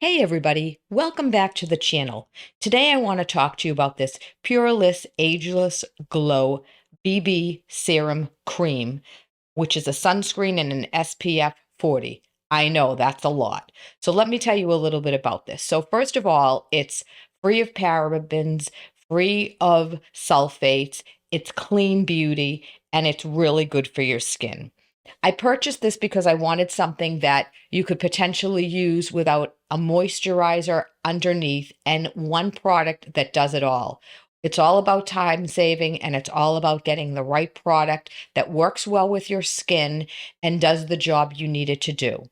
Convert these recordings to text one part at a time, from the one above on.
Hey everybody, welcome back to the channel. Today I want to talk to you about this pūrlisse Ageless Glow BB Serum Cream, which is a sunscreen and an SPF 40. I know that's a lot. So let me tell you a little bit about this. So first of all, it's free of parabens, free of sulfates, it's clean beauty, and it's really good for your skin. I purchased this because I wanted something that you could potentially use without a moisturizer underneath and one product that does it all. It's all about time saving and it's all about getting the right product that works well with your skin and does the job you need it to do.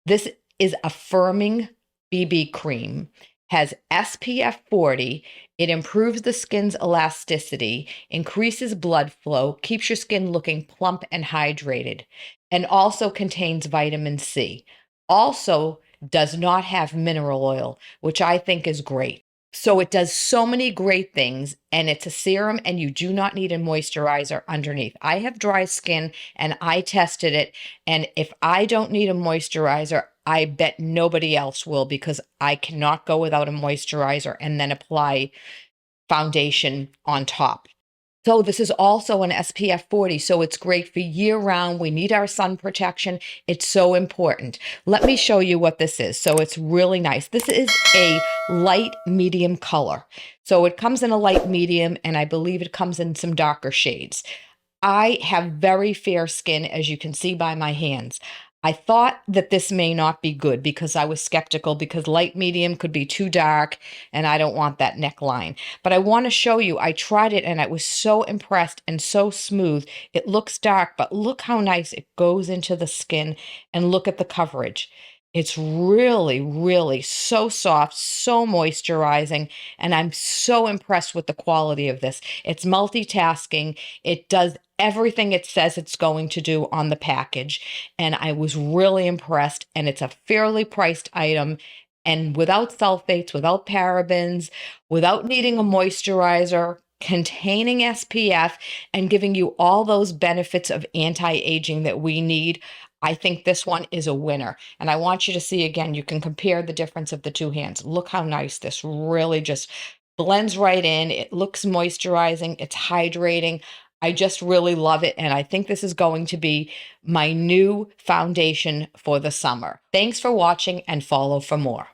This is a firming BB cream, has SPF 40. It improves the skin's elasticity, increases blood flow, keeps your skin looking plump and hydrated, and also contains vitamin C. Also does not have mineral oil, which I think is great. So it does so many great things, and it's a serum, and you do not need a moisturizer underneath. I have dry skin, and I tested it, and if I don't need a moisturizer, I bet nobody else will because I cannot go without a moisturizer and then apply foundation on top. So this is also an SPF 40, so it's great for year round. We need our sun protection. It's so important. Let me show you what this is. So it's really nice. This is a light medium color. So it comes in a light medium, and I believe it comes in some darker shades. I have very fair skin, as you can see by my hands. I thought that this may not be good because I was skeptical because light medium could be too dark and I don't want that neckline. But I want to show you, I tried it and I was so impressed and so smooth. It looks dark, but look how nice it goes into the skin and look at the coverage. It's really, really so soft, so moisturizing, and I'm so impressed with the quality of this. It's multitasking. It does everything it says it's going to do on the package, and I was really impressed, and it's a fairly priced item, and without sulfates, without parabens, without needing a moisturizer, containing SPF, and giving you all those benefits of anti-aging that we need. I think this one is a winner. And I want you to see again, you can compare the difference of the two hands. Look how nice this really just blends right in. It looks moisturizing, it's hydrating. I just really love it. And I think this is going to be my new foundation for the summer. Thanks for watching and follow for more.